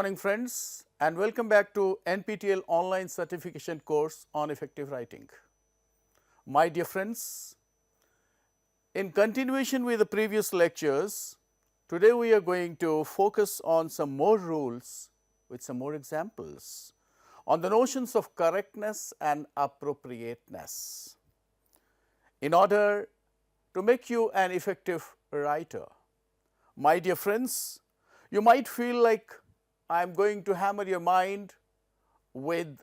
morning friends, and welcome back to NPTEL online certification course on effective writing. My dear friends, in continuation with the previous lectures, today we are going to focus on some more rules with some more examples on the notions of correctness and appropriateness in order to make you an effective writer. My dear friends, you might feel like I am going to hammer your mind with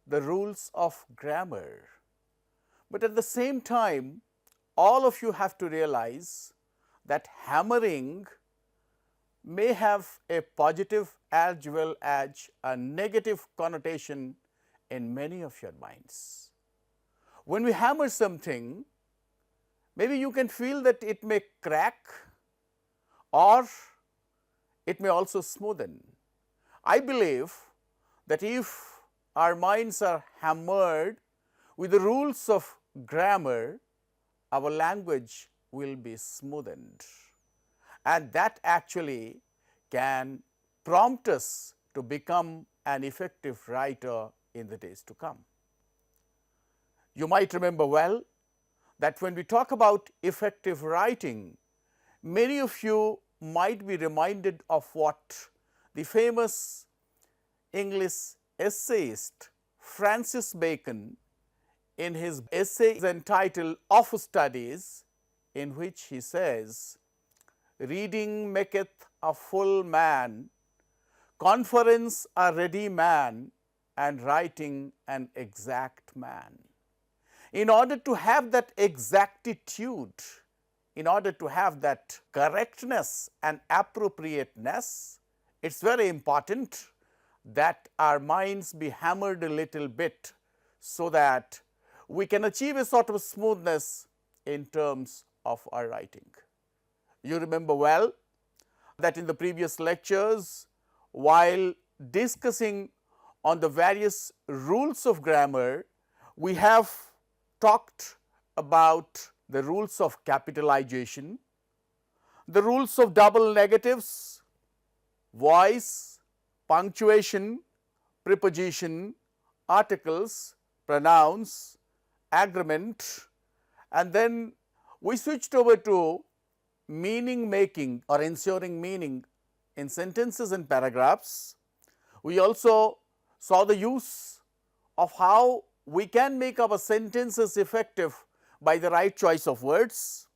the rules of grammar, but at the same time all of you have to realize that hammering may have a positive as well as a negative connotation in many of your minds. When we hammer something, maybe you can feel that it may crack or it may also smoothen. I believe that if our minds are hammered with the rules of grammar, our language will be smoothened, and that actually can prompt us to become an effective writer in the days to come. You might remember well that when we talk about effective writing, many of you might be reminded of what the famous English essayist Francis Bacon in his essay entitled Of Studies, in which he says, "Reading maketh a full man, conference a ready man, and writing an exact man." In order to have that exactitude, in order to have that correctness and appropriateness, it is very important that our minds be hammered a little bit so that we can achieve a sort of smoothness in terms of our writing. You remember well that in the previous lectures, while discussing on the various rules of grammar, we have talked about the rules of capitalization, the rules of double negatives, voice, punctuation, preposition, articles, pronouns, agreement, and then we switched over to meaning making or ensuring meaning in sentences and paragraphs. We also saw the use of how we can make our sentences effective by the right choice of words.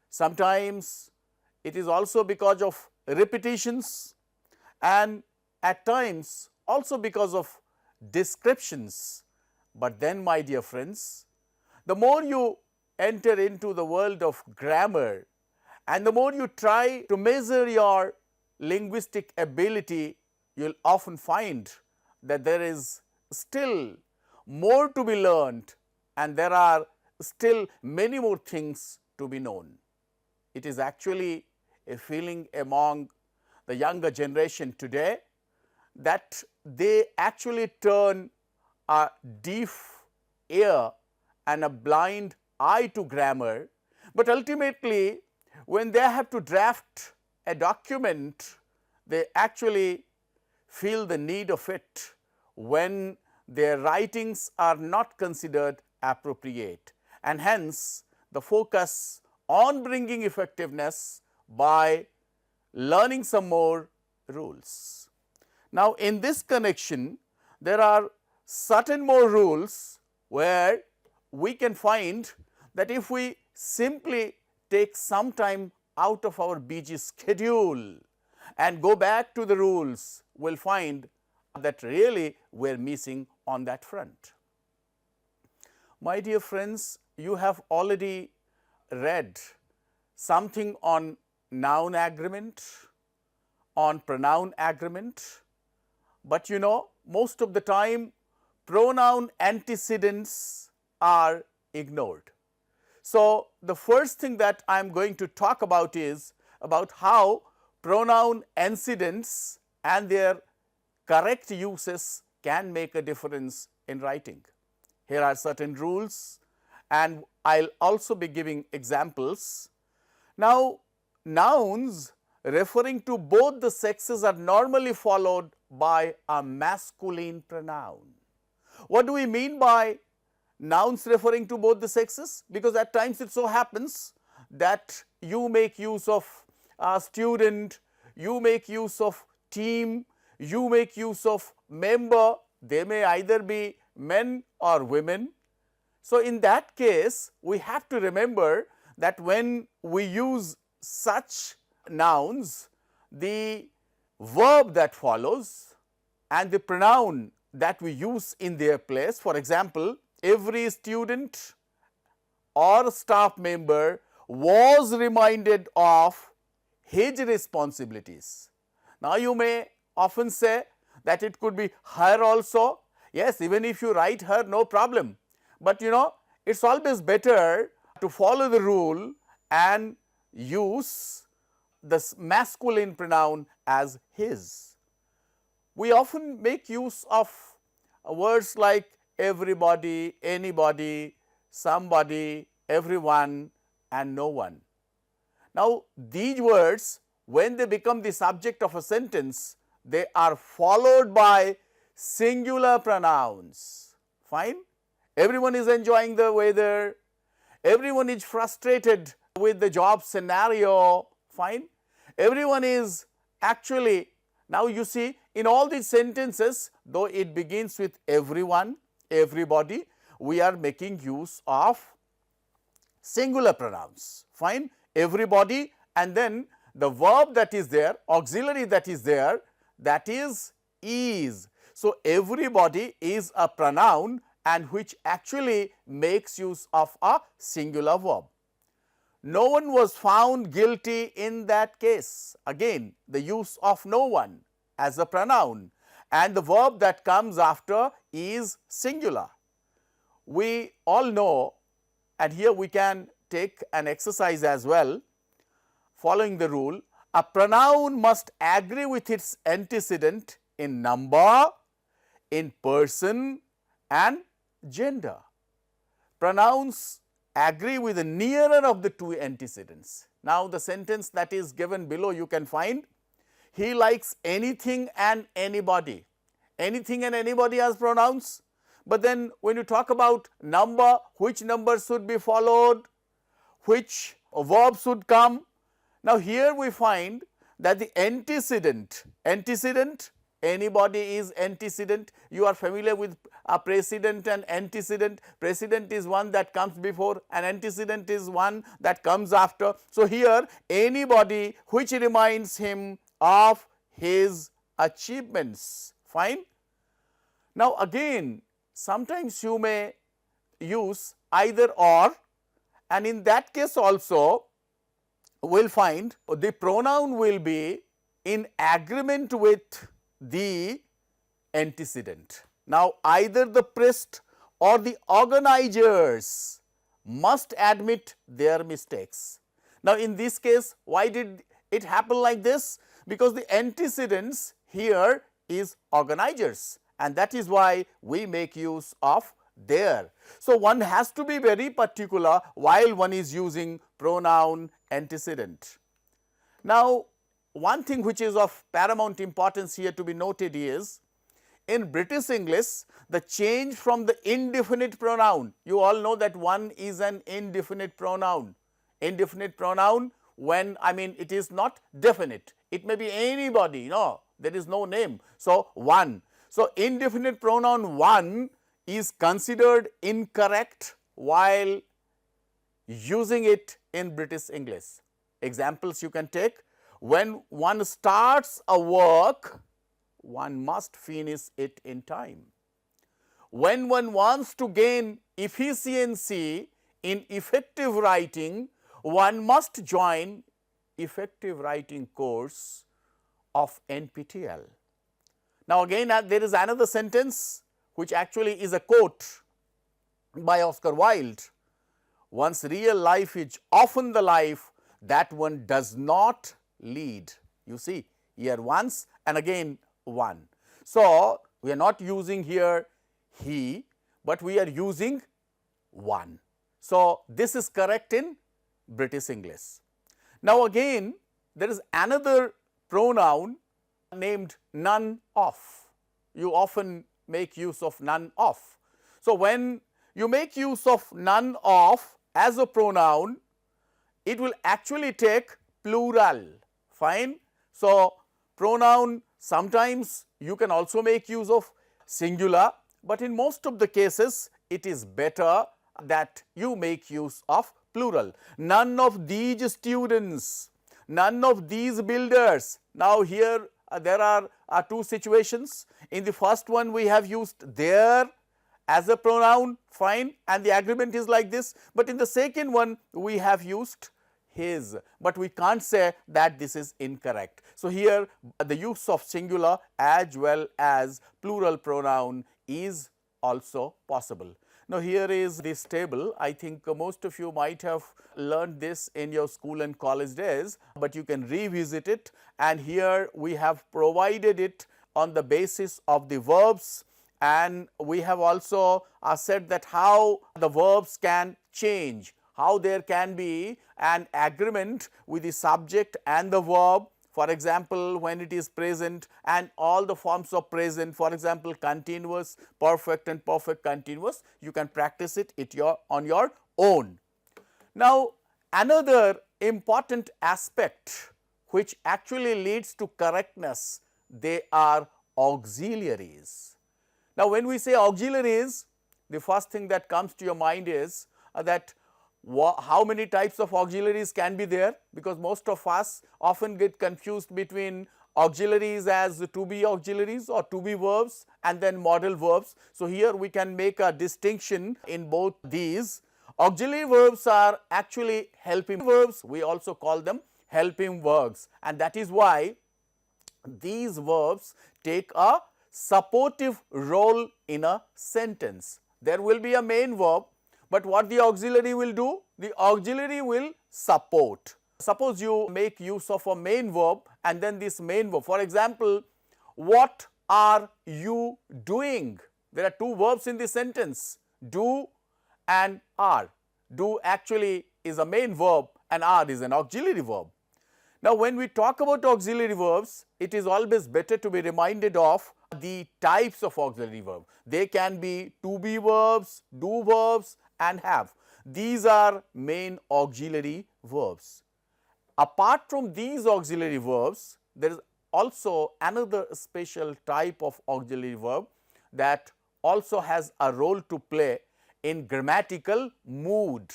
Sometimes it is also because of repetitions, and at times also because of descriptions. But then, my dear friends, the more you enter into the world of grammar and the more you try to measure your linguistic ability, you will often find that there is still more to be learned and there are still many more things to be known. It is actually a feeling among the younger generation today that they actually turn a deaf ear and a blind eye to grammar, but ultimately when they have to draft a document, they actually feel the need of it when their writings are not considered appropriate, and hence the focus on bringing effectiveness by learning some more rules. Now, in this connection, there are certain more rules where we can find that if we simply take some time out of our busy schedule and go back to the rules, we will find that really we are missing on that front. My dear friends, you have already read something on noun agreement, on pronoun agreement, but you know, most of the time pronoun antecedents are ignored. So, the first thing that I am going to talk about is about how pronoun antecedents and their correct uses can make a difference in writing. Here are certain rules and I will also be giving examples. Now, nouns referring to both the sexes are normally followed by a masculine pronoun. What do we mean by nouns referring to both the sexes? Because at times it so happens that you make use of a student, you make use of team, you make use of member, they may either be men or women. So, in that case we have to remember that when we use such nouns, the verb that follows and the pronoun that we use in their place. For example, every student or staff member was reminded of his responsibilities. Now, you may often say that it could be her also. Yes, even if you write her, no problem, but you know, it is always better to follow the rule and use the masculine pronoun as his. We often make use of words like everybody, anybody, somebody, everyone and no one. Now, these words, when they become the subject of a sentence, they are followed by singular pronouns. Fine? Everyone is enjoying the weather, everyone is frustrated with the job scenario. Fine? Everyone is actually, now you see, in all these sentences, though it begins with everyone, everybody, we are making use of singular pronouns. Fine? Everybody, and then the verb that is there, auxiliary that is there, that is. So, everybody is a pronoun and which actually makes use of a singular verb. No one was found guilty in that case. Again, the use of no one as a pronoun and the verb that comes after is singular. We all know, and here we can take an exercise as well, following the rule, a pronoun must agree with its antecedent in number, in person and gender. Pronouns agree with the nearer of the two antecedents. Now, the sentence that is given below you can find, he likes anything and anybody. Anything and anybody as pronouns, but then when you talk about number, which number should be followed, which verb should come. Now, here we find that the antecedent, anybody is antecedent. You are familiar with a precedent and antecedent. Precedent is one that comes before and antecedent is one that comes after. So, here anybody which reminds him of his achievements. Fine. Now, again, sometimes you may use either or, and in that case also we will find the pronoun will be in agreement with the antecedent. Now, either the priest or the organizers must admit their mistakes. Now, in this case, why did it happen like this? Because the antecedents here is organizers, and that is why we make use of there. So, one has to be very particular while one is using pronoun antecedent. Now, one thing which is of paramount importance here to be noted is, in British English, the change from the indefinite pronoun, you all know that one is an indefinite pronoun. Indefinite pronoun when, I mean, it is not definite, it may be anybody, no, there is no name. So, one. So, indefinite pronoun one is considered incorrect while using it in British English. Examples you can take: when one starts a work, one must finish it in time. When one wants to gain efficiency in effective writing, one must join effective writing course of NPTEL. Now, again there is another sentence which actually is a quote by Oscar Wilde: one's real life is often the life that one does not lead. You see here once and again one. So, we are not using here he, but we are using one. So, this is correct in British English. Now, again there is another pronoun named none of. You often make use of none of. So, when you make use of none of as a pronoun, it will actually take plural, fine. So, pronoun sometimes you can also make use of singular, but in most of the cases it is better that you make use of plural. None of these students, none of these builders. Now, here there are two situations. In the first one we have used their as a pronoun, fine, and the agreement is like this, but in the second one we have used his, but we can't say that this is incorrect. So, here the use of singular as well as plural pronoun is also possible. Now, here is this table. I think most of you might have learned this in your school and college days, but you can revisit it, and here we have provided it on the basis of the verbs, and we have also said that how the verbs can change, how there can be an agreement with the subject and the verb. For example, when it is present and all the forms of present, for example, continuous, perfect and perfect continuous, you can practice it on your own. Now, another important aspect which actually leads to correctness, they are auxiliaries. Now, when we say auxiliaries, the first thing that comes to your mind is that how many types of auxiliaries can be there, because most of us often get confused between auxiliaries as to be auxiliaries or to be verbs and then modal verbs. So, here we can make a distinction in both these. Auxiliary verbs are actually helping verbs, we also call them helping verbs, and that is why these verbs take a supportive role in a sentence. There will be a main verb, but what the auxiliary will do? The auxiliary will support. Suppose you make use of a main verb and then this main verb. For example, what are you doing? There are two verbs in this sentence, do and are. Do actually is a main verb and are is an auxiliary verb. Now, when we talk about auxiliary verbs, it is always better to be reminded of the types of auxiliary verb. They can be to be verbs, do verbs and have. These are main auxiliary verbs. Apart from these auxiliary verbs, there is also another special type of auxiliary verb that also has a role to play in grammatical mood,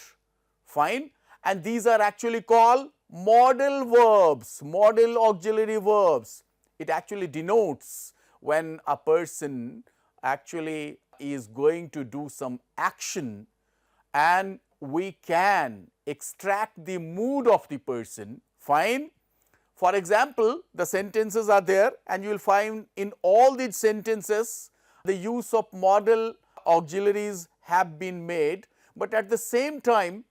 fine, and these are actually called modal verbs, modal auxiliary verbs. It actually denotes when a person actually is going to do some action and we can extract the mood of the person, fine. For example, the sentences are there and you will find in all these sentences the use of modal auxiliaries have been made, but at the same time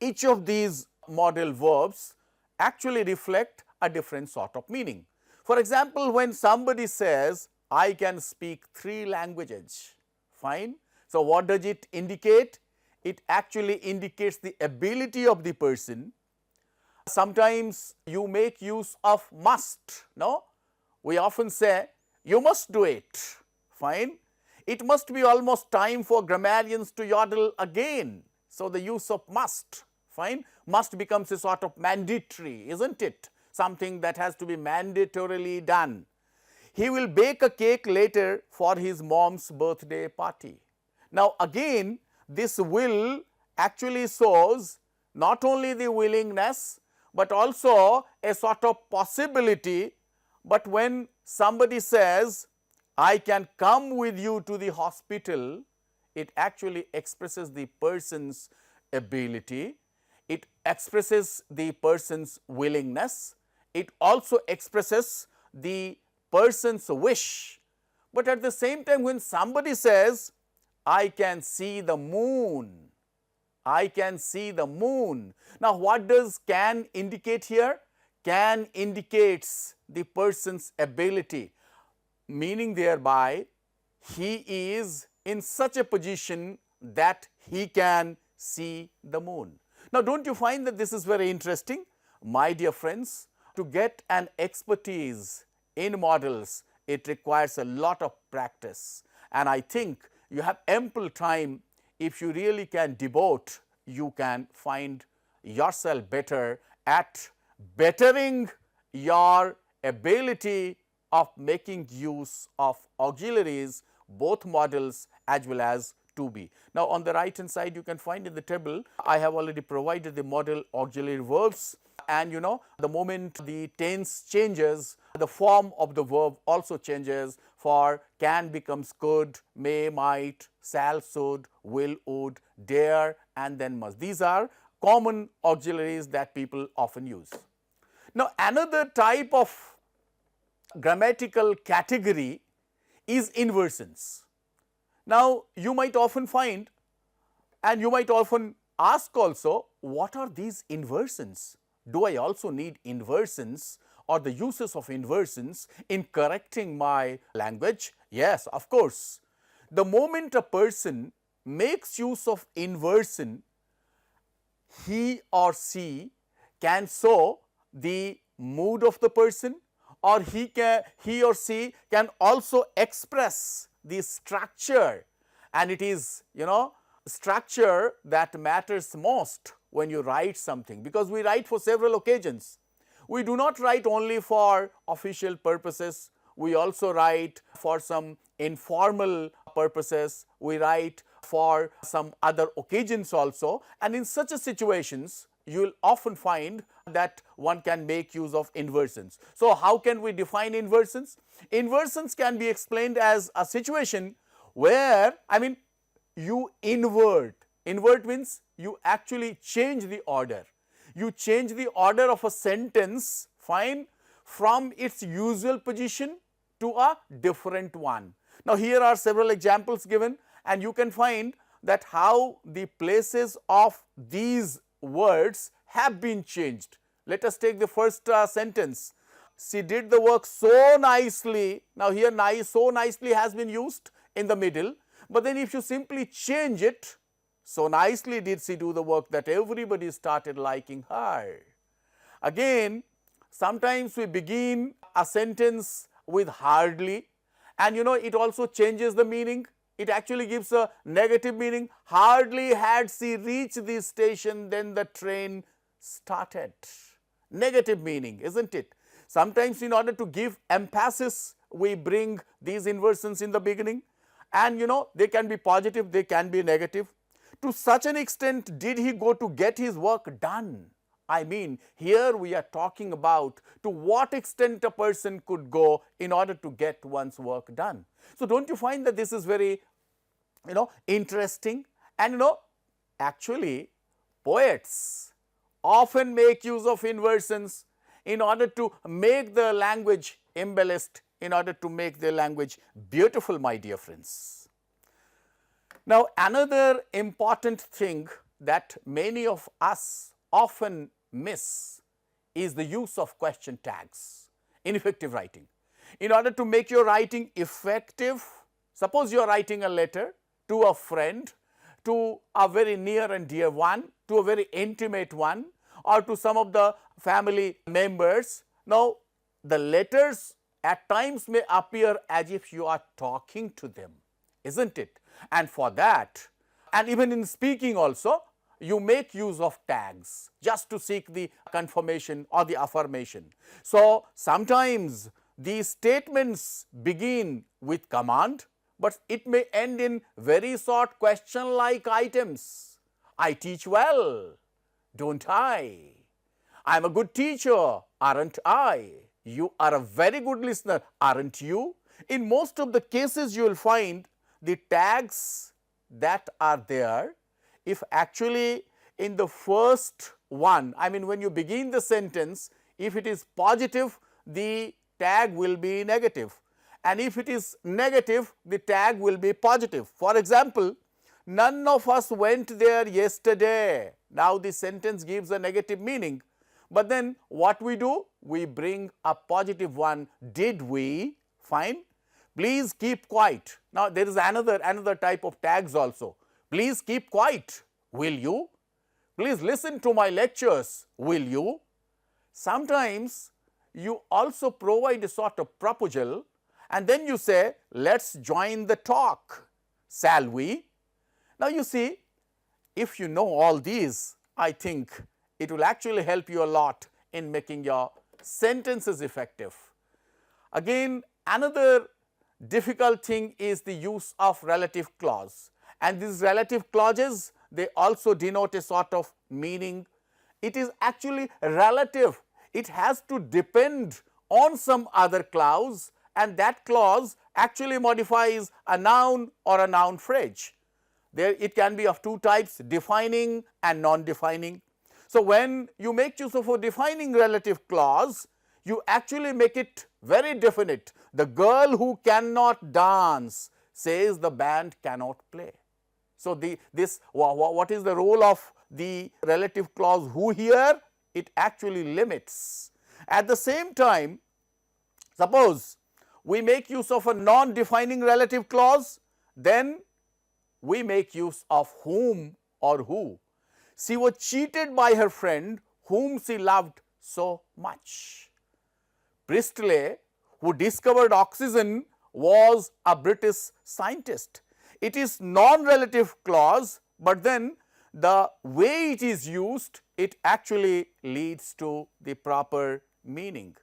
each of these modal verbs actually reflect a different sort of meaning. For example, when somebody says, I can speak 3 languages, fine. So, what does it indicate? It actually indicates the ability of the person. Sometimes you make use of must, no? We often say, you must do it, fine. It must be almost time for grammarians to yodel again. So, the use of must, fine, must becomes a sort of mandatory, isn't it? Something that has to be mandatorily done. He will bake a cake later for his mom's birthday party. Now, again this will actually shows not only the willingness, but also a sort of possibility. But when somebody says, I can come with you to the hospital, it actually expresses the person's ability, it expresses the person's willingness, it also expresses the person's wish. But at the same time, when somebody says, I can see the moon, I can see the moon. Now, what does can indicate here? Can indicates the person's ability, meaning thereby he is in such a position that he can see the moon. Now, don't you find that this is very interesting? my dear friends, to get an expertise in models, it requires a lot of practice, and I think you have ample time. If you really can devote, you can find yourself better at bettering your ability of making use of auxiliaries, both models as well as to be. Now, on the right hand side, you can find in the table, I have already provided the model auxiliary verbs, and the moment the tense changes, the form of the verb also changes. For can becomes could, may, might, shall, should, will, would, dare, and then must. These are common auxiliaries that people often use. Now, another type of grammatical category is inversions. Now, you might often find, and you might often ask also, what are these inversions? Do I also need inversions or the uses of inversions in correcting my language? Yes, of course. The moment a person makes use of inversion, he or she can show the mood of the person, or he or she can also express the structure, and it is structure that matters most when you write something, because we write for several occasions. We do not write only for official purposes, we also write for some informal purposes, we write for some other occasions also, and in such a situations you will often find that one can make use of inversions. So, how can we define inversions? Inversions can be explained as a situation where, you invert. Invert means you actually change the order. You change the order of a sentence, fine, from its usual position to a different one. Now, here are several examples given, and you can find that how the places of these words have been changed. Let us take the first sentence. She did the work so nicely. Now, here so nicely has been used in the middle, but then if you simply change it, so nicely did she do the work that everybody started liking her. Again, sometimes we begin a sentence with hardly, and it also changes the meaning. It actually gives a negative meaning. Hardly had she reached the station, then the train started. Negative meaning, isn't it? Sometimes in order to give emphasis, we bring these inversions in the beginning, and they can be positive, they can be negative. To such an extent did he go to get his work done. Here we are talking about to what extent a person could go in order to get one's work done. So, don't you find that this is very interesting? And actually poets often make use of inversions in order to make the language embellished, in order to make the language beautiful, my dear friends. Now, another important thing that many of us often miss is the use of question tags in effective writing. In order to make your writing effective, suppose you are writing a letter to a friend, to a very near and dear one, to a very intimate one, or to some of the family members. Now, the letters at times may appear as if you are talking to them, isn't it? And for that, and even in speaking also, you make use of tags just to seek the confirmation or the affirmation. So, sometimes these statements begin with command, but it may end in very short question like items. I teach well, don't I? I am a good teacher, aren't I? You are a very good listener, aren't you? In most of the cases you will find the tags that are there, if actually in the first one, when you begin the sentence, if it is positive, the tag will be negative, and if it is negative, the tag will be positive. For example, none of us went there yesterday. Now, the sentence gives a negative meaning, but then what we do? We bring a positive one. Did we? Fine. Please keep quiet. Now, there is another type of tags also. Please keep quiet. Will you? Please listen to my lectures. Will you? sometimes you also provide a sort of proposal and then you say, let's join the talk, shall we? Now, you see, if you know all these, I think it will actually help you a lot in making your sentences effective. Again, another difficult thing is the use of relative clause, and these relative clauses, they also denote a sort of meaning. It is actually relative, it has to depend on some other clause, and that clause actually modifies a noun or a noun phrase. There it can be of two types, defining and non-defining. So, when you make use of a defining relative clause, you actually make it very definite. The girl who cannot dance says the band cannot play. So, what is the role of the relative clause who here? It actually limits. At the same time, suppose we make use of a non-defining relative clause, then we make use of whom or who. She was cheated by her friend whom she loved so much. Priestley, who discovered oxygen, was a British scientist. It is non-relative clause, but then the way it is used, it actually leads to the proper meaning.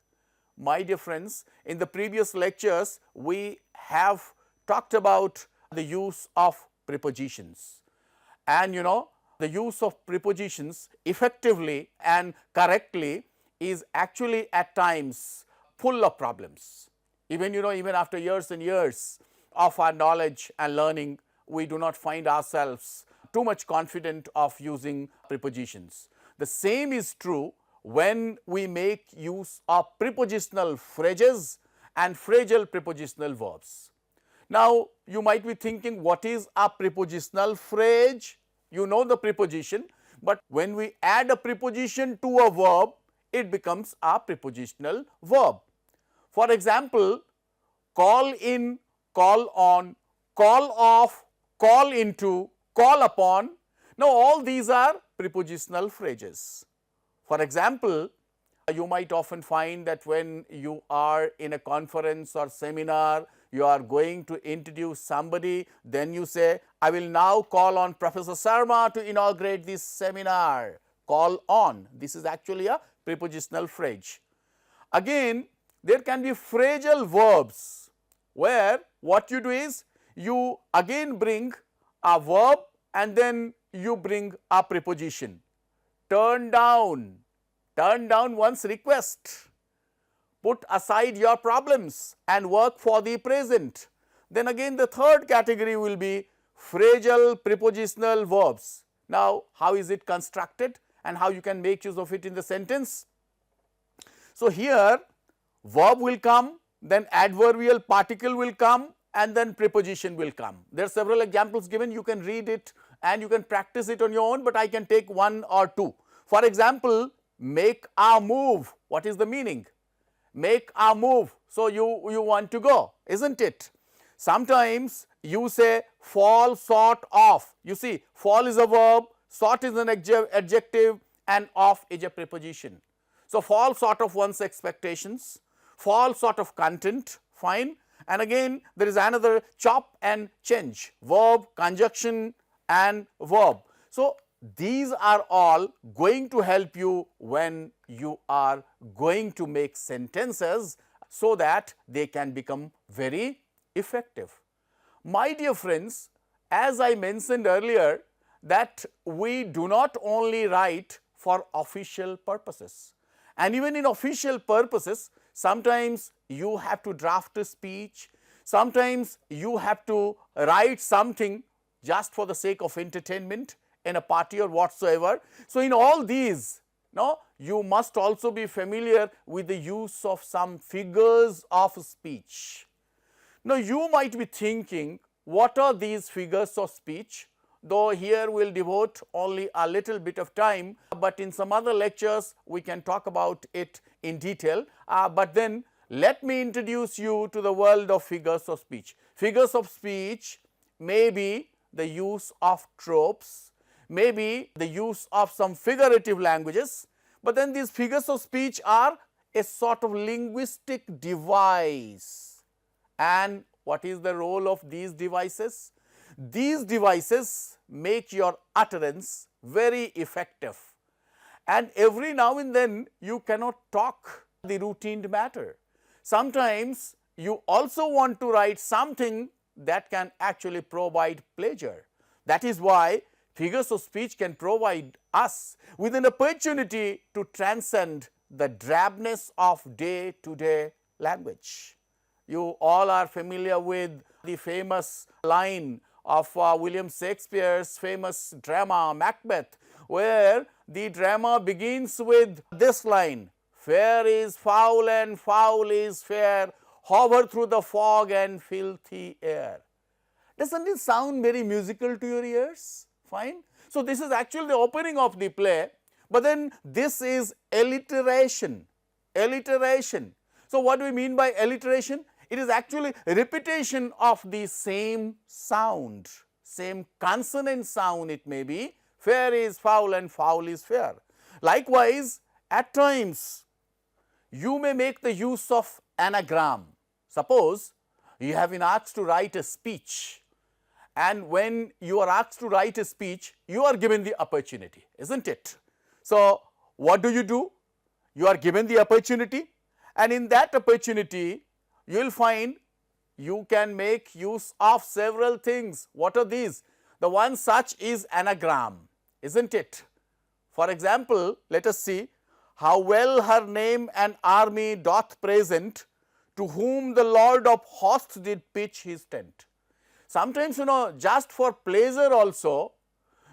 My dear friends, in the previous lectures, we have talked about the use of prepositions, and you know, the use of prepositions effectively and correctly is actually at times full of problems. Even even after years and years of our knowledge and learning, we do not find ourselves too much confident of using prepositions. The same is true when we make use of prepositional phrases and phrasal prepositional verbs. Now, you might be thinking, what is a prepositional phrase? You know the preposition, but when we add a preposition to a verb, it becomes a prepositional verb. For example, call in, call on, call off, call into, call upon. Now, all these are prepositional phrases. For example, you might often find that when you are in a conference or seminar, you are going to introduce somebody, then you say, I will now call on Professor Sharma to inaugurate this seminar. Call on. This is actually a prepositional phrase. Again, there can be phrasal verbs where what you do is you again bring a verb and then you bring a preposition. Turn down one's request. Put aside your problems and work for the present. Then again the third category will be phrasal prepositional verbs. Now, how is it constructed and how you can make use of it in the sentence? So, here verb will come, then adverbial particle will come, and then preposition will come. There are several examples given, you can read it and you can practice it on your own, but I can take one or two. For example, make a move. What is the meaning? Make a move. So, you want to go, isn't it? Sometimes you say fall short of. You see, fall is a verb, short is an adjective, and off is a preposition. So, fall short of one's expectations, fall short of content, fine. And again there is another chop and change, verb, conjunction and verb. So, these are all going to help you when you are going to make sentences so that they can become very effective. My dear friends, as I mentioned earlier, that we do not only write for official purposes, and even in official purposes sometimes you have to draft a speech, sometimes you have to write something just for the sake of entertainment in a party or whatsoever. So, in all these, you must also be familiar with the use of some figures of speech. Now, you might be thinking, what are these figures of speech? Though here we will devote only a little bit of time, but in some other lectures we can talk about it in detail. But then let me introduce you to the world of figures of speech. Figures of speech may be the use of tropes, may be the use of some figurative languages, But then these figures of speech are a sort of linguistic device. And what is the role of these devices? These devices make your utterance very effective. And every now and then you cannot talk the routine matter. Sometimes you also want to write something that can actually provide pleasure. That is why figures of speech can provide us with an opportunity to transcend the drabness of day-to-day language. You all are familiar with the famous line of William Shakespeare's famous drama Macbeth, where the drama begins with this line, "Fair is foul and foul is fair, hover through the fog and filthy air." Doesn't it sound very musical to your ears? Fine. So, this is actually the opening of the play, but then this is alliteration. Alliteration. So, what do we mean by alliteration? It is actually repetition of the same sound, same consonant sound it may be. Fair is foul and foul is fair. Likewise, at times you may make the use of anagram. Suppose you have been asked to write a speech, and when you are asked to write a speech, you are given the opportunity, isn't it? So, what do? You are given the opportunity, and in that opportunity you will find you can make use of several things. What are these? The one such is anagram, isn't it? For example, let us see, "How well her name and army doth present, to whom the Lord of hosts did pitch his tent." Sometimes, just for pleasure also,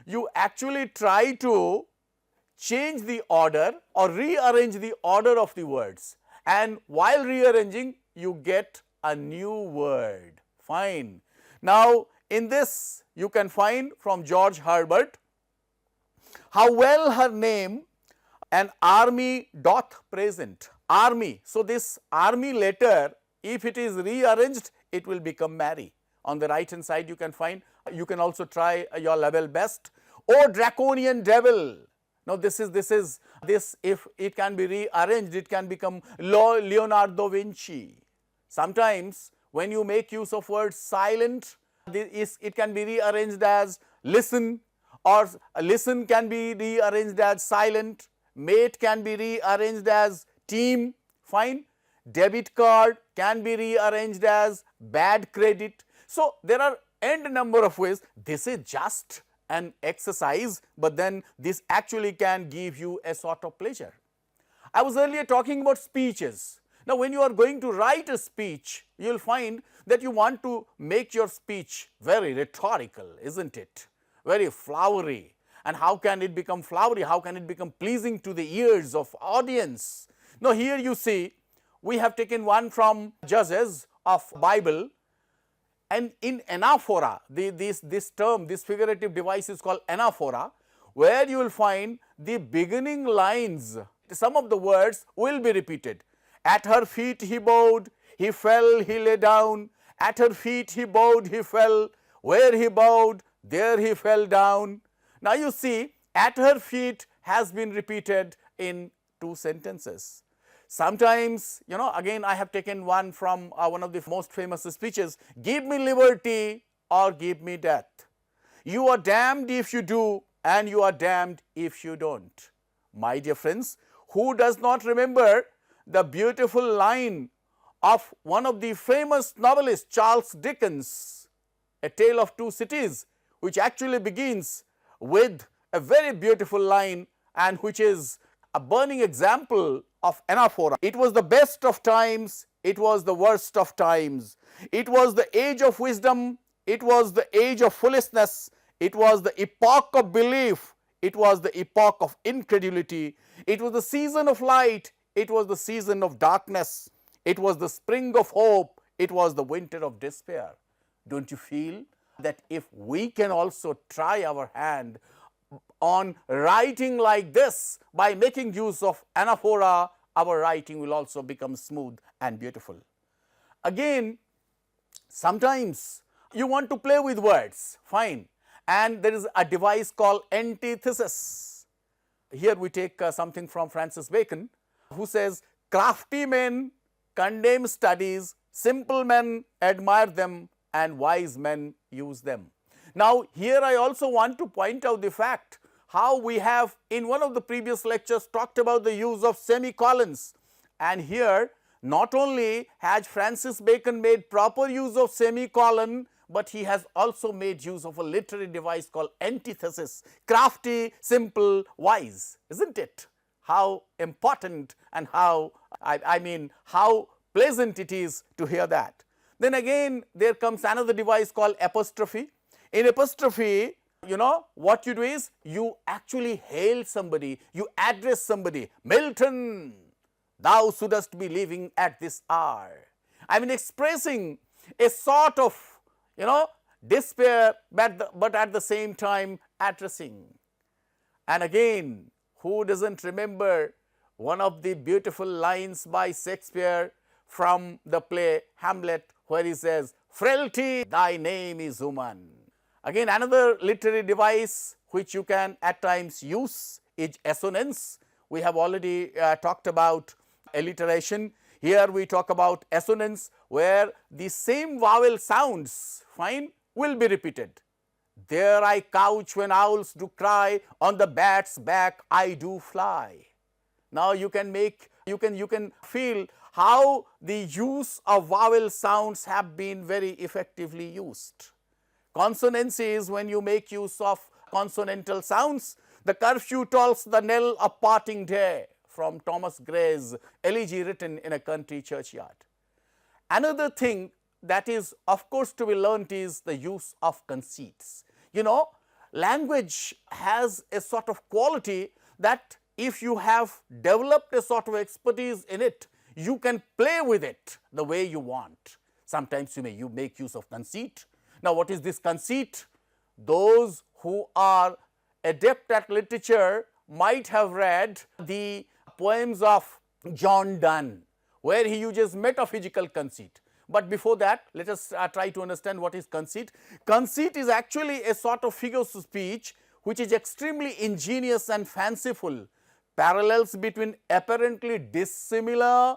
you actually try to change the order or rearrange the order of the words, and while rearranging you get a new word. Fine. Now, in this you can find from George Herbert, "How well her name and army doth present." Army. So, this army letter, if it is rearranged, it will become Mary. On the right hand side you can find, you can also try your level best. "O draconian devil." Now, this if it can be rearranged, it can become Leonardo da Vinci. Sometimes when you make use of words silent, it can be rearranged as listen, or listen can be rearranged as silent, mate can be rearranged as team. Fine. Debit card can be rearranged as bad credit. So, there are n number of ways. This is just an exercise, but then this actually can give you a sort of pleasure. I was earlier talking about speeches. Now, when you are going to write a speech, you will find that you want to make your speech very rhetorical, isn't it? Very flowery. And how can it become flowery? How can it become pleasing to the ears of audience? Now, here you see we have taken one from Judges of Bible, and in anaphora, this term, this figurative device is called anaphora, where you will find the beginning lines, some of the words will be repeated. "At her feet he bowed, he fell, he lay down. At her feet he bowed, he fell. Where he bowed, there he fell down." Now, you see, "at her feet" has been repeated in 2 sentences. Sometimes, again I have taken one from one of the most famous speeches, "Give me liberty or give me death. You are damned if you do, and you are damned if you don't." My dear friends, who does not remember the beautiful line of one of the famous novelists, Charles Dickens, A Tale of Two Cities, which actually begins with a very beautiful line and which is a burning example of anaphora. "It was the best of times, it was the worst of times. It was the age of wisdom, it was the age of foolishness. It was the epoch of belief, it was the epoch of incredulity. It was the season of light, it was the season of darkness. It was the spring of hope, it was the winter of despair." Don't you feel that if we can also try our hand on writing like this by making use of anaphora, our writing will also become smooth and beautiful. Again, sometimes you want to play with words, fine, and there is a device called antithesis. here we take something from Francis Bacon, who says, crafty men condemn studies, simple men admire them, and wise men use them. Now, here I also want to point out the fact how we have in one of the previous lectures talked about the use of semicolons, and here not only has Francis Bacon made proper use of semicolon, but he has also made use of a literary device called antithesis, crafty, simple, wise, isn't it? How important and how, I mean, how pleasant it is to hear that. Then again there comes another device called apostrophe. In apostrophe, you know, what you do is you actually hail somebody, you address somebody, Milton, thou shouldst be leaving at this hour. I mean, expressing a sort of, you know, despair, but at the same time addressing. And again, who doesn't remember one of the beautiful lines by Shakespeare from the play Hamlet, where he says, frailty, thy name is woman. Again, another literary device which you can at times use is assonance. We have already talked about alliteration. Here we talk about assonance, where the same vowel sounds, fine, will be repeated. There I couch when owls do cry, on the bat's back I do fly. Now you can make, you can feel how the use of vowel sounds have been very effectively used. Consonance is when you make use of consonantal sounds. The curfew tolls the knell of parting day, from Thomas Gray's elegy written in a country churchyard. Another thing that is of course to be learnt is the use of conceits. You know, language has a sort of quality that if you have developed a sort of expertise in it, you can play with it the way you want. Sometimes you make use of conceit. Now, what is this conceit? Those who are adept at literature might have read the poems of John Donne, where he uses metaphysical conceit. But before that, let us try to understand what is conceit. Conceit is actually a sort of figure of speech which is extremely ingenious and fanciful, parallels between apparently dissimilar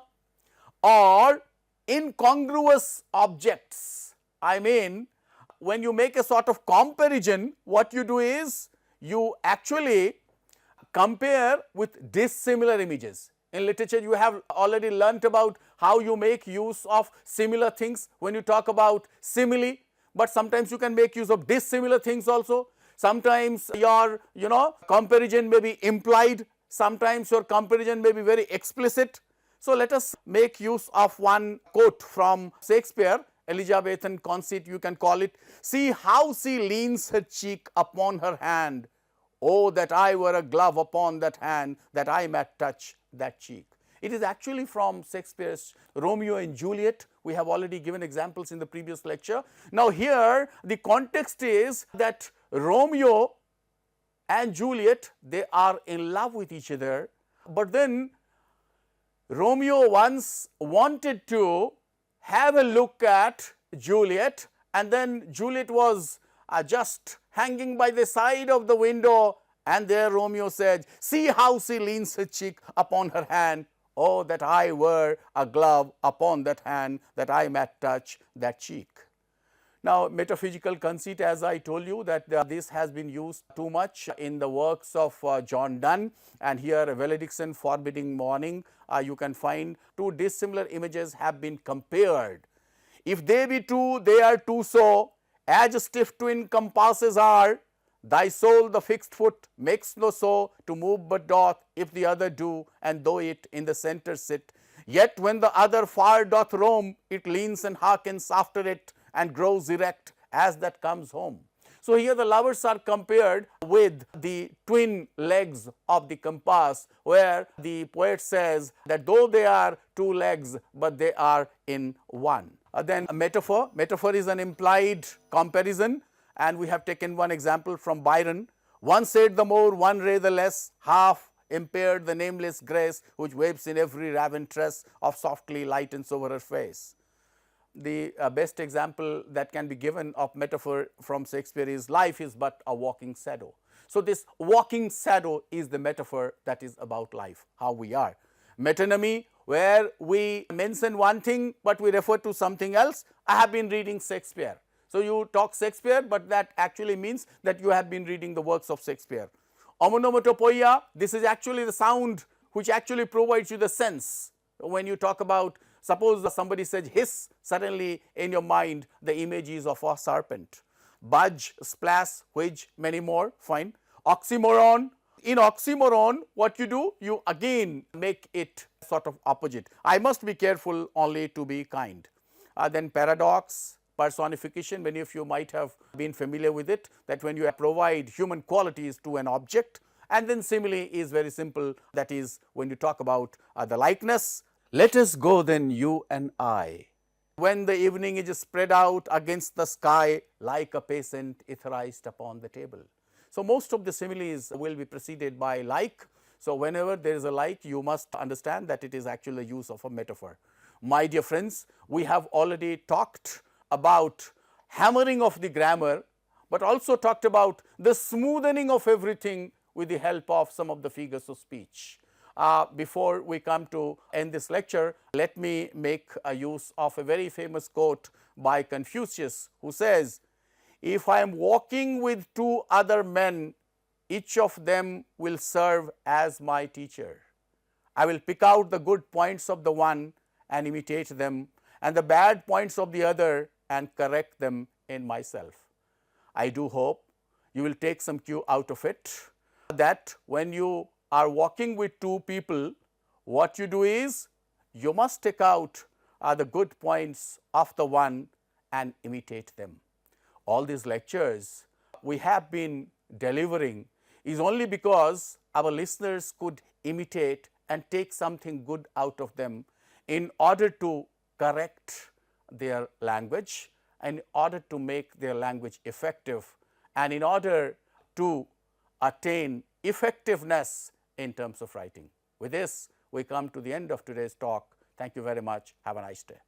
or incongruous objects. I mean, when you make a sort of comparison, what you do is you actually compare with dissimilar images. In literature, you have already learnt about how you make use of similar things when you talk about simile, but sometimes you can make use of dissimilar things also. Sometimes your, comparison may be implied, sometimes your comparison may be very explicit. So, let us make use of one quote from Shakespeare, Elizabethan conceit you can call it. See how she leans her cheek upon her hand. Oh, that I were a glove upon that hand, that I might touch that cheek. It is actually from Shakespeare's Romeo and Juliet. We have already given examples in the previous lecture. Now, here the context is that Romeo and Juliet, they are in love with each other, but then Romeo once wanted to have a look at Juliet, and then Juliet was just hanging by the side of the window, and there Romeo said, see how she leans her cheek upon her hand. Oh, that I were a glove upon that hand, that I might touch that cheek. Now, metaphysical conceit, as I told you, that this has been used too much in the works of John Donne, and here Valediction, Forbidding Morning, you can find two dissimilar images have been compared. If they be two, they are two so, as stiff twin compasses are, thy soul the fixed foot makes no so to move but doth, if the other do, and though it in the centre sit. Yet when the other far doth roam, it leans and hearkens after it, and grows erect as that comes home. So, here the lovers are compared with the twin legs of the compass, where the poet says that though they are two legs, but they are in one. Then a metaphor. Metaphor is an implied comparison, and we have taken one example from Byron. One said the more, one ray the less, half impaired the nameless grace, which waves in every raven tress of softly lightens over her face. The best example that can be given of metaphor from Shakespeare is life is but a walking shadow. So, this walking shadow is the metaphor that is about life, how we are. Metonymy, where we mention one thing, but we refer to something else. I have been reading Shakespeare. So, you talk Shakespeare, but that actually means that you have been reading the works of Shakespeare. Onomatopoeia, this is actually the sound which actually provides you the sense. When you talk about, suppose somebody says hiss, suddenly in your mind the image is of a serpent. Budge, splash, whiz, many more, fine. Oxymoron, in oxymoron what you do, you again make it sort of opposite. I must be careful only to be kind. Then paradox, personification, many of you might have been familiar with it, that when you provide human qualities to an object. And then simile is very simple, that is when you talk about the likeness. Let us go then, you and I, when the evening is spread out against the sky like a patient etherized upon the table. So, most of the similes will be preceded by like. So, whenever there is a like, you must understand that it is actually the use of a metaphor. My dear friends, we have already talked about hammering of the grammar, but also talked about the smoothing of everything with the help of some of the figures of speech. Before we come to end this lecture, let me make a use of a very famous quote by Confucius, who says, "If I am walking with two other men, each of them will serve as my teacher. I will pick out the good points of the one and imitate them, and the bad points of the other and correct them in myself." I do hope you will take some cue out of it, that when you are walking with two people, what you do is you must take out the good points of the one and imitate them. All these lectures we have been delivering is only because our listeners could imitate and take something good out of them in order to correct their language, and in order to make their language effective, and in order to attain effectiveness in terms of writing. With this, we come to the end of today's talk. Thank you very much. Have a nice day.